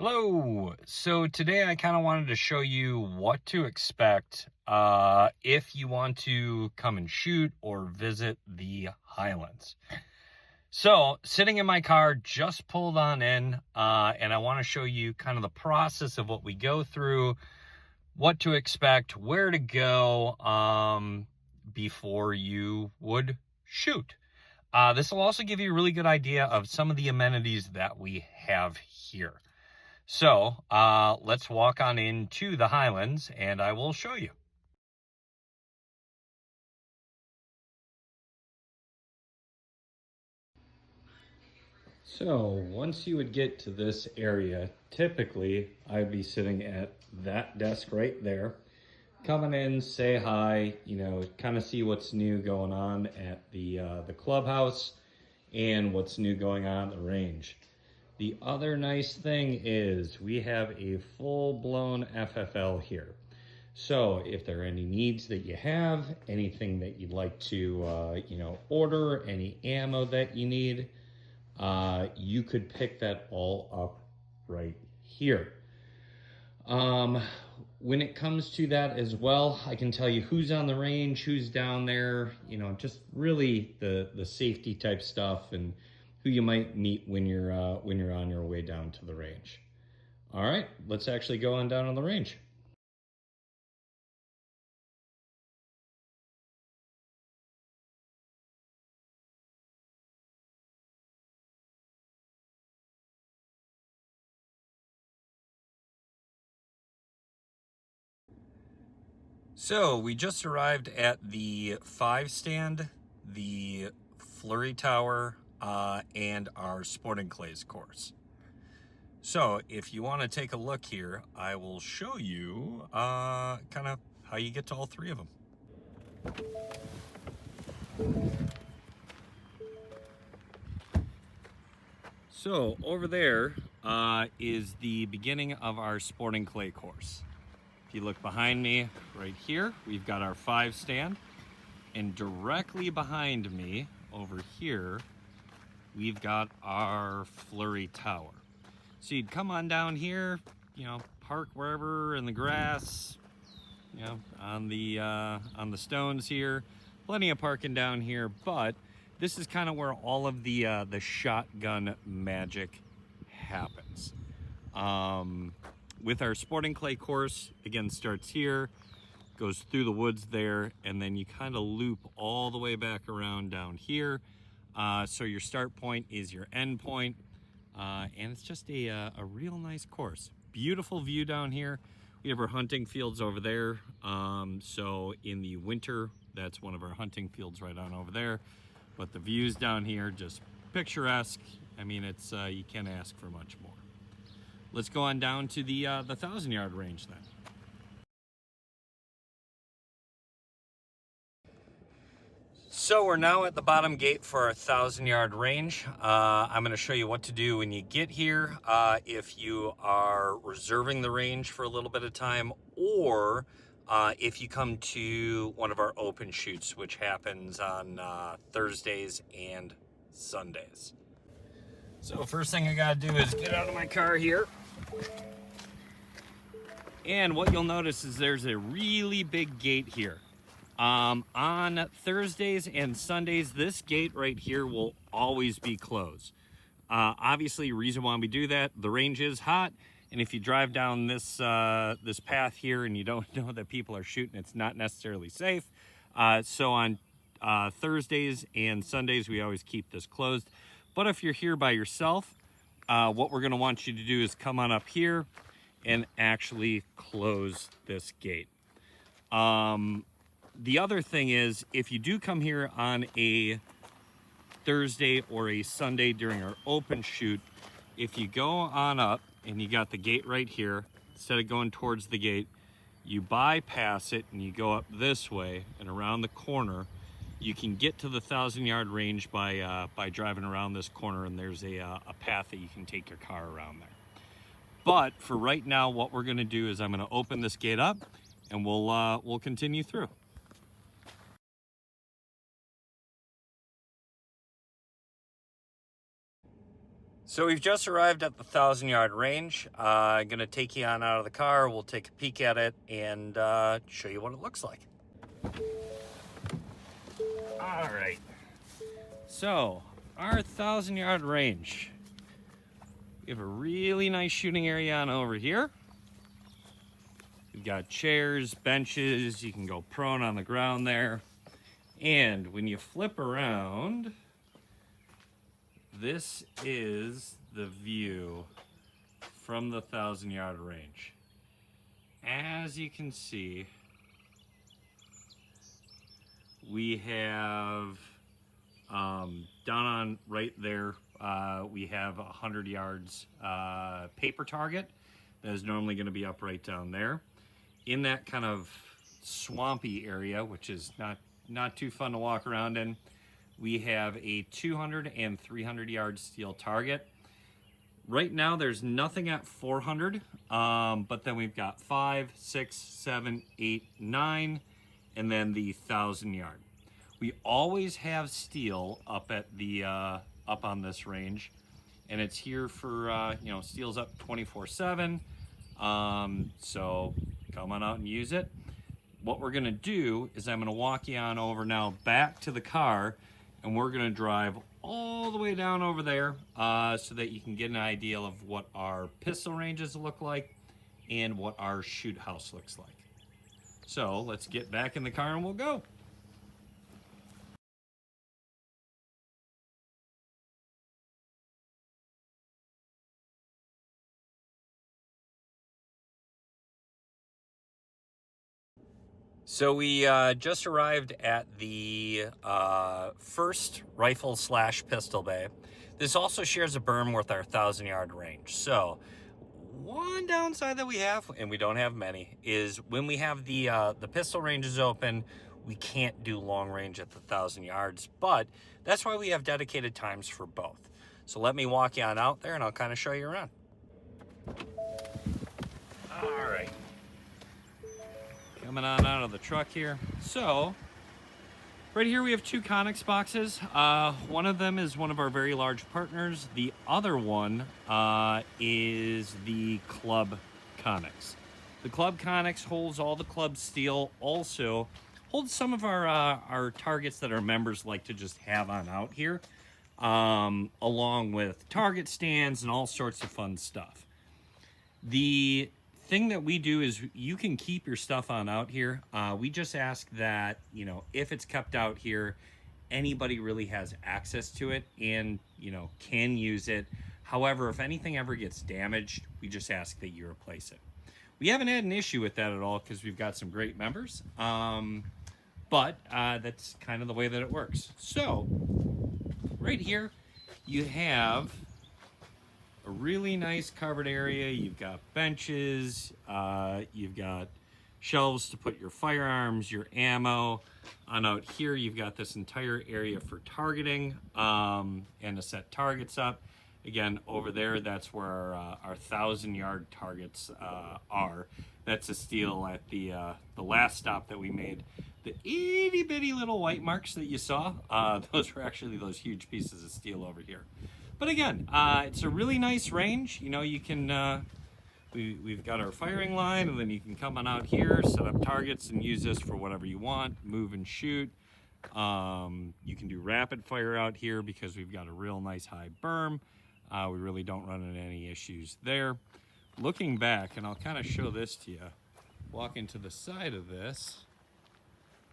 Hello. So today I kind of wanted to show you what to expect if you want to come and shoot or visit the Highlands. So sitting in my car, just pulled on in, and I want to show you kind of the process of what we go through, what to expect, where to go before you would shoot. This will also give you a really good idea of some of the amenities that we have here. So let's walk on into the Highlands and I will show you. So once you would get to this area, typically I'd be sitting at that desk right there, coming in, say hi, kind of see what's new going on at the clubhouse and what's new going on at the range. The other nice thing is we have a full-blown FFL here. So if there are any needs that you have, anything that you'd like to, order, any ammo that you need, you could pick that all up right here. When it comes to that as well, I can tell you who's on the range, who's down there, just really the safety type stuff and who you might meet when you're on your way down to the range. All right, let's actually go on down on the range. So we just arrived at the 5 stand, the Flurry Tower, and our Sporting Clays course. So if you want to take a look here, I will show you kind of how you get to all three of them. So over there is the beginning of our Sporting Clay course. If you look behind me right here, we've got our 5 stand, and directly behind me over here, we've got our Flurry Tower. So you'd come on down here, park wherever in the grass, on the stones here. Plenty of parking down here, but this is kind of where all of the shotgun magic happens. With our Sporting Clay course, again, starts here, goes through the woods there, and then you kind of loop all the way back around down here. So your start point is your end point, and it's just a real nice course. Beautiful view down here. We have our hunting fields over there. So in the winter, that's one of our hunting fields right on over there. But the views down here, just picturesque. I mean, it's you can't ask for much more. Let's go on down to the 1,000-yard range then. So we're now at the bottom gate for our 1,000-yard range. I'm going to show you what to do when you get here. If you are reserving the range for a little bit of time, or if you come to one of our open shoots, which happens on Thursdays and Sundays. So first thing I got to do is get out of my car here. And what you'll notice is there's a really big gate here. On Thursdays and Sundays, this gate right here will always be closed. Obviously, reason why we do that, the range is hot, and if you drive down this this path here and you don't know that people are shooting, it's not necessarily safe. So on Thursdays and Sundays, we always keep this closed. But if you're here by yourself, what we're going to want you to do is come on up here and actually close this gate. The other thing is, if you do come here on a Thursday or a Sunday during our open shoot, if you go on up and you got the gate right here, instead of going towards the gate, you bypass it and you go up this way and around the corner. You can get to the 1,000-yard range by driving around this corner, and there's a path that you can take your car around there. But for right now, what we're going to do is I'm going to open this gate up, and we'll continue through. So we've just arrived at the 1,000-yard range. I'm gonna take you on out of the car. We'll take a peek at it and show you what it looks like. All right. So our 1,000-yard range. We have a really nice shooting area on over here. We've got chairs, benches. You can go prone on the ground there. And when you flip around, this is the view from the 1,000-yard range. As you can see, we have down on right there, we have 100 yards paper target that is normally going to be up right down there. In that kind of swampy area, which is not too fun to walk around in, we have a 200 and 300 yard steel target. Right now there's nothing at 400, but then we've got 5, 6, 7, 8, 9, and then the 1,000 yard. We always have steel up at the up on this range, and it's here for steel's up 24/7. So come on out and use it. What we're gonna do is I'm gonna walk you on over now back to the car, and we're gonna drive all the way down over there so that you can get an idea of what our pistol ranges look like and what our shoot house looks like. So let's get back in the car and we'll go. So we just arrived at the first rifle / pistol bay. This also shares a berm with our 1,000-yard range. So one downside that we have, and we don't have many, is when we have the pistol ranges open, we can't do long range at the 1,000 yards, but that's why we have dedicated times for both. So let me walk you on out there and I'll kind of show you around. All right. Coming on out of the truck here. So right here we have 2 Conex boxes. One of them is one of our very large partners. The other one is the Club Conex. The Club Conex holds all the club steel, also holds some of our targets that our members like to just have on out here, along with target stands and all sorts of fun stuff. The thing that we do is you can keep your stuff on out here. We just ask that, if it's kept out here, anybody really has access to it and, can use it. However, if anything ever gets damaged, we just ask that you replace it. We haven't had an issue with that at all because we've got some great members. But that's kind of the way that it works. So right here, you have a really nice covered area. You've got benches, you've got shelves to put your firearms, your ammo. On out here, you've got this entire area for targeting and to set targets up. Again, over there, that's where our 1,000-yard targets are. That's a steel at the last stop that we made. The itty bitty little white marks that you saw, those were actually those huge pieces of steel over here. But again, it's a really nice range. You can, we've got our firing line, and then you can come on out here, set up targets, and use this for whatever you want, move and shoot. You can do rapid fire out here because we've got a real nice high berm. We really don't run into any issues there. Looking back, and I'll kind of show this to you, walking to the side of this,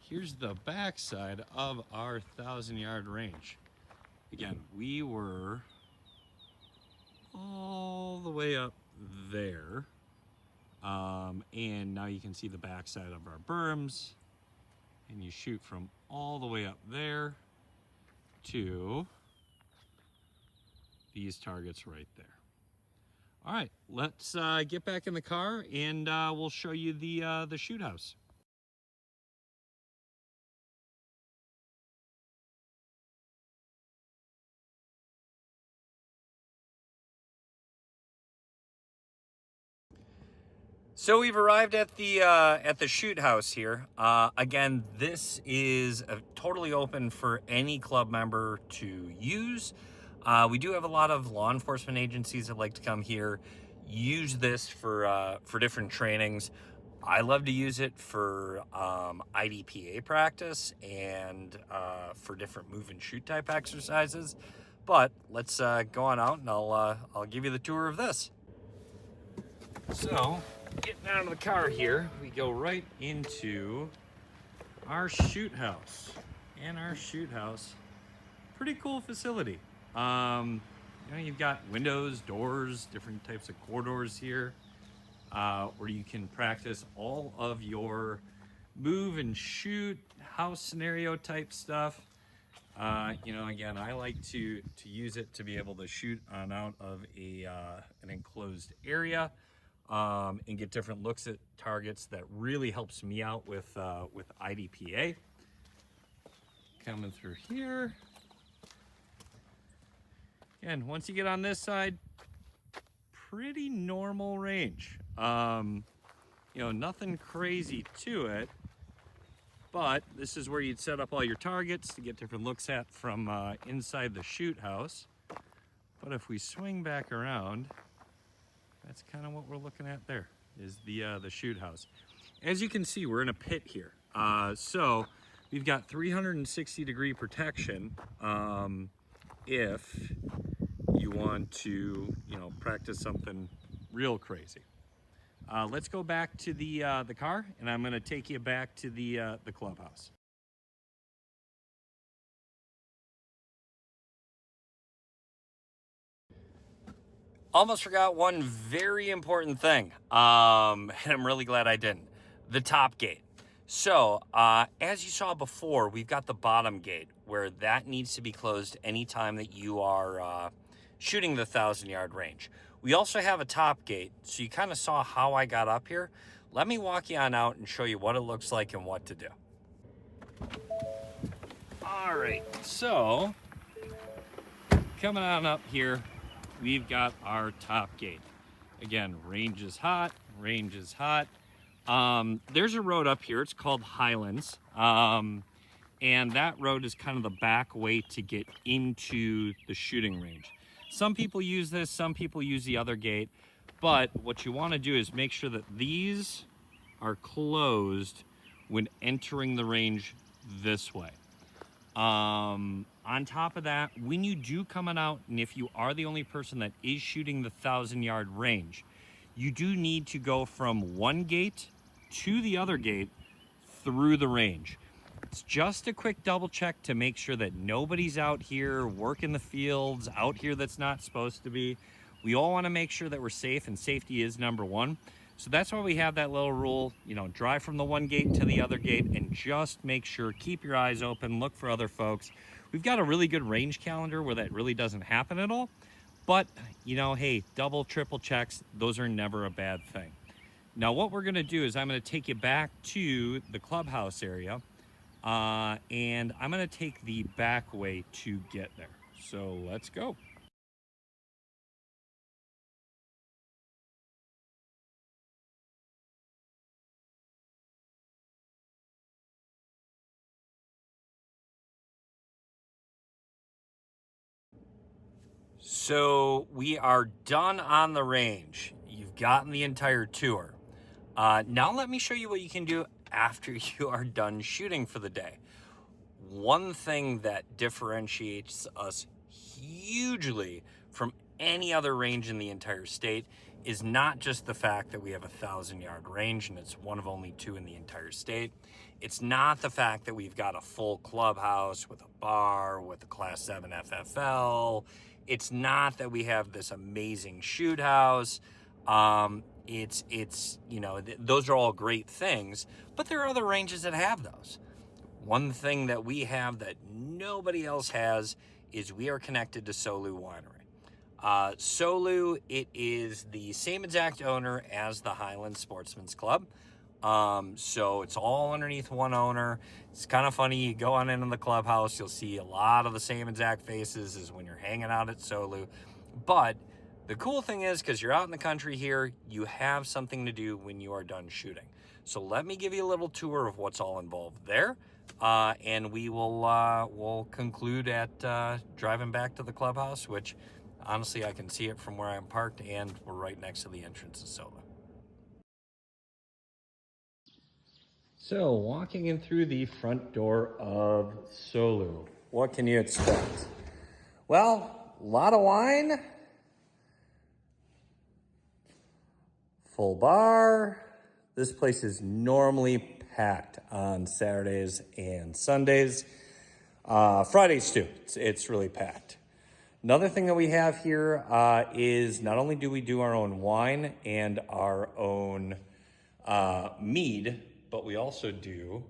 here's the back side of our 1,000-yard range. Again, we were all the way up there, and now you can see the back side of our berms, and you shoot from all the way up there to these targets right there. All right, let's get back in the car and we'll show you the shoot house. So we've arrived at the shoot house here. Again, this is totally open for any club member to use. We do have a lot of law enforcement agencies that like to come here, use this for different trainings. I love to use it for IDPA practice and for different move and shoot type exercises. But let's go on out and I'll give you the tour of this. So, getting out of the car here, we go right into our shoot house. And our shoot house, pretty cool facility. You've got windows, doors, different types of corridors here, where you can practice all of your move and shoot, house scenario type stuff. Again, I like to use it to be able to shoot on out of an enclosed area and get different looks at targets. That really helps me out with IDPA. Coming through here. And once you get on this side, pretty normal range. Nothing crazy to it, but this is where you'd set up all your targets to get different looks at from inside the shoot house. But if we swing back around, that's kind of what we're looking at there, is the shoot house. As you can see, we're in a pit here. So we've got 360-degree protection if you want to, practice something real crazy. Let's go back to the car, and I'm going to take you back to the clubhouse. Almost forgot one very important thing, and I'm really glad I didn't. The top gate. So, as you saw before, we've got the bottom gate where that needs to be closed anytime that you are shooting the 1,000-yard range. We also have a top gate, so you kind of saw how I got up here. Let me walk you on out and show you what it looks like and what to do. All right, so coming on up here, we've got our top gate. Again, range is hot, range is hot. There's a road up here, it's called Highlands. And that road is kind of the back way to get into the shooting range. Some people use this, some people use the other gate, but what you want to do is make sure that these are closed when entering the range this way. On top of that, when you do coming out, and if you are the only person that is shooting the 1,000-yard range, you do need to go from one gate to the other gate through the range. It's just a quick double check to make sure that nobody's out here working the fields, out here that's not supposed to be. We all want to make sure that we're safe, and safety is number one. So that's why we have that little rule, drive from the one gate to the other gate and just make sure, keep your eyes open, look for other folks. We've got a really good range calendar where that really doesn't happen at all. But, hey, double, triple checks, those are never a bad thing. Now, what we're going to do is I'm going to take you back to the clubhouse area. And I'm going to take the back way to get there. So let's go. So we are done on the range. You've gotten the entire tour. Now let me show you what you can do after you are done shooting for the day. One thing that differentiates us hugely from any other range in the entire state is not just the fact that we have a 1,000-yard range and it's one of only 2 in the entire state. It's not the fact that we've got a full clubhouse with a bar, with a Class 7 FFL. It's not that we have this amazing shoot house. Those are all great things, but there are other ranges that have those. One thing that we have that nobody else has is we are connected to Solu Winery. Solu, it is the same exact owner as the Highlands Sportsmen's Club. So it's all underneath one owner. It's kind of funny, you go on into the clubhouse, you'll see a lot of the same exact faces as when you're hanging out at Solu. But The cool thing is, because you're out in the country here, you have something to do when you are done shooting. So let me give you a little tour of what's all involved there. And we will we'll conclude at driving back to the clubhouse, which honestly I can see it from where I'm parked, and we're right next to the entrance of Solu. So walking in through the front door of Solu, what can you expect? Well, a lot of wine, full bar. This place is normally packed on Saturdays and Sundays. Fridays too, it's really packed. Another thing that we have here is not only do we do our own wine and our own mead, but we also do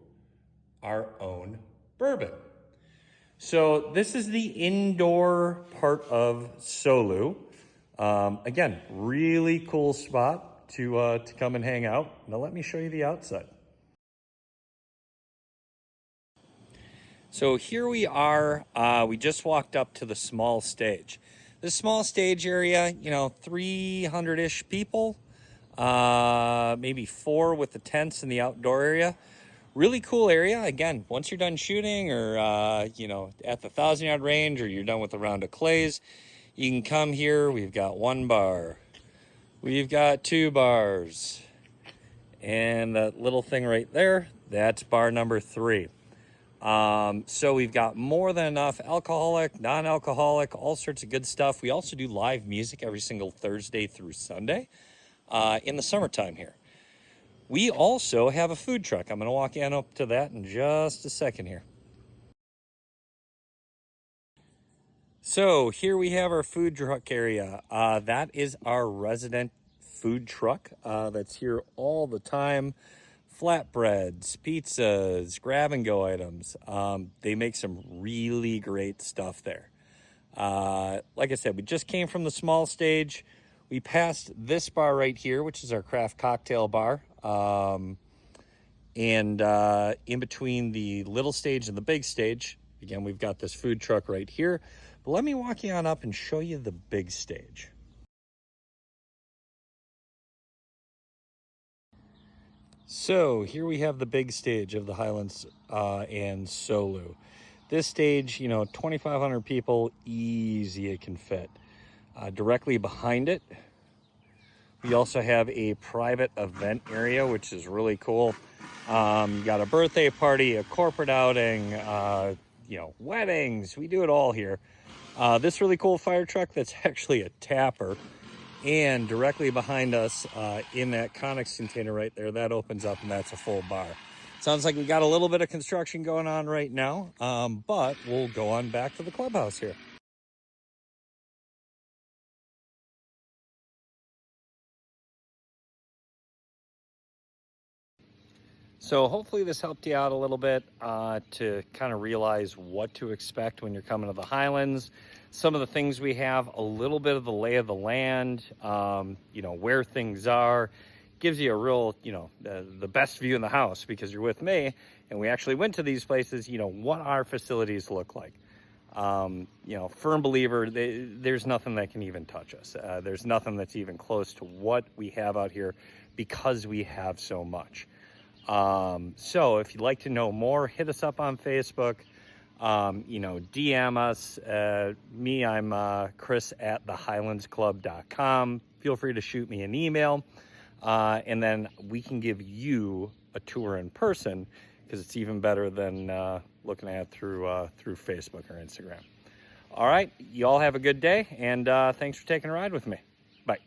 our own bourbon. So this is the indoor part of Solu. Again, really cool spot to come and hang out. Now let me show you the outside. So here we are, we just walked up to the small stage. This small stage area, 300-ish people, maybe 4 with the tents in the outdoor area. Really cool area. Again, once you're done shooting or, at the 1,000-yard range, or you're done with a round of clays, you can come here. We've got 1 bar. We've got 2 bars. And that little thing right there, that's bar number 3. So we've got more than enough alcoholic, non-alcoholic, all sorts of good stuff. We also do live music every single Thursday through Sunday in the summertime here. We also have a food truck. I'm going to walk in up to that in just a second here. So here we have our food truck area. That is our resident food truck that's here all the time. Flatbreads, pizzas, grab-and-go items. They make some really great stuff there. Like I said, we just came from the small stage. We passed this bar right here, which is our craft cocktail bar. And in between the little stage and the big stage, again, we've got this food truck right here. But let me walk you on up and show you the big stage. So here we have the big stage of the Highlands and Solu. This stage, 2,500 people, easy it can fit. Directly behind it, we also have a private event area, which is really cool. You got a birthday party, a corporate outing, weddings. We do it all here. This really cool fire truck that's actually a tapper. And directly behind us in that Conex container right there, that opens up and that's a full bar. Sounds like we got a little bit of construction going on right now, but we'll go on back to the clubhouse here. So hopefully this helped you out a little bit to kind of realize what to expect when you're coming to the Highlands. Some of the things we have, a little bit of the lay of the land, where things are. Gives you a real, the best view in the house because you're with me and we actually went to these places, what our facilities look like. Firm believer, there's nothing that can even touch us. There's nothing that's even close to what we have out here because we have so much. So if you'd like to know more, hit us up on Facebook, DM us. I'm Chris at thehighlandsclub.com. Feel free to shoot me an email, and then we can give you a tour in person because it's even better than looking at it through Facebook or Instagram. All right, you all have a good day, and thanks for taking a ride with me. Bye.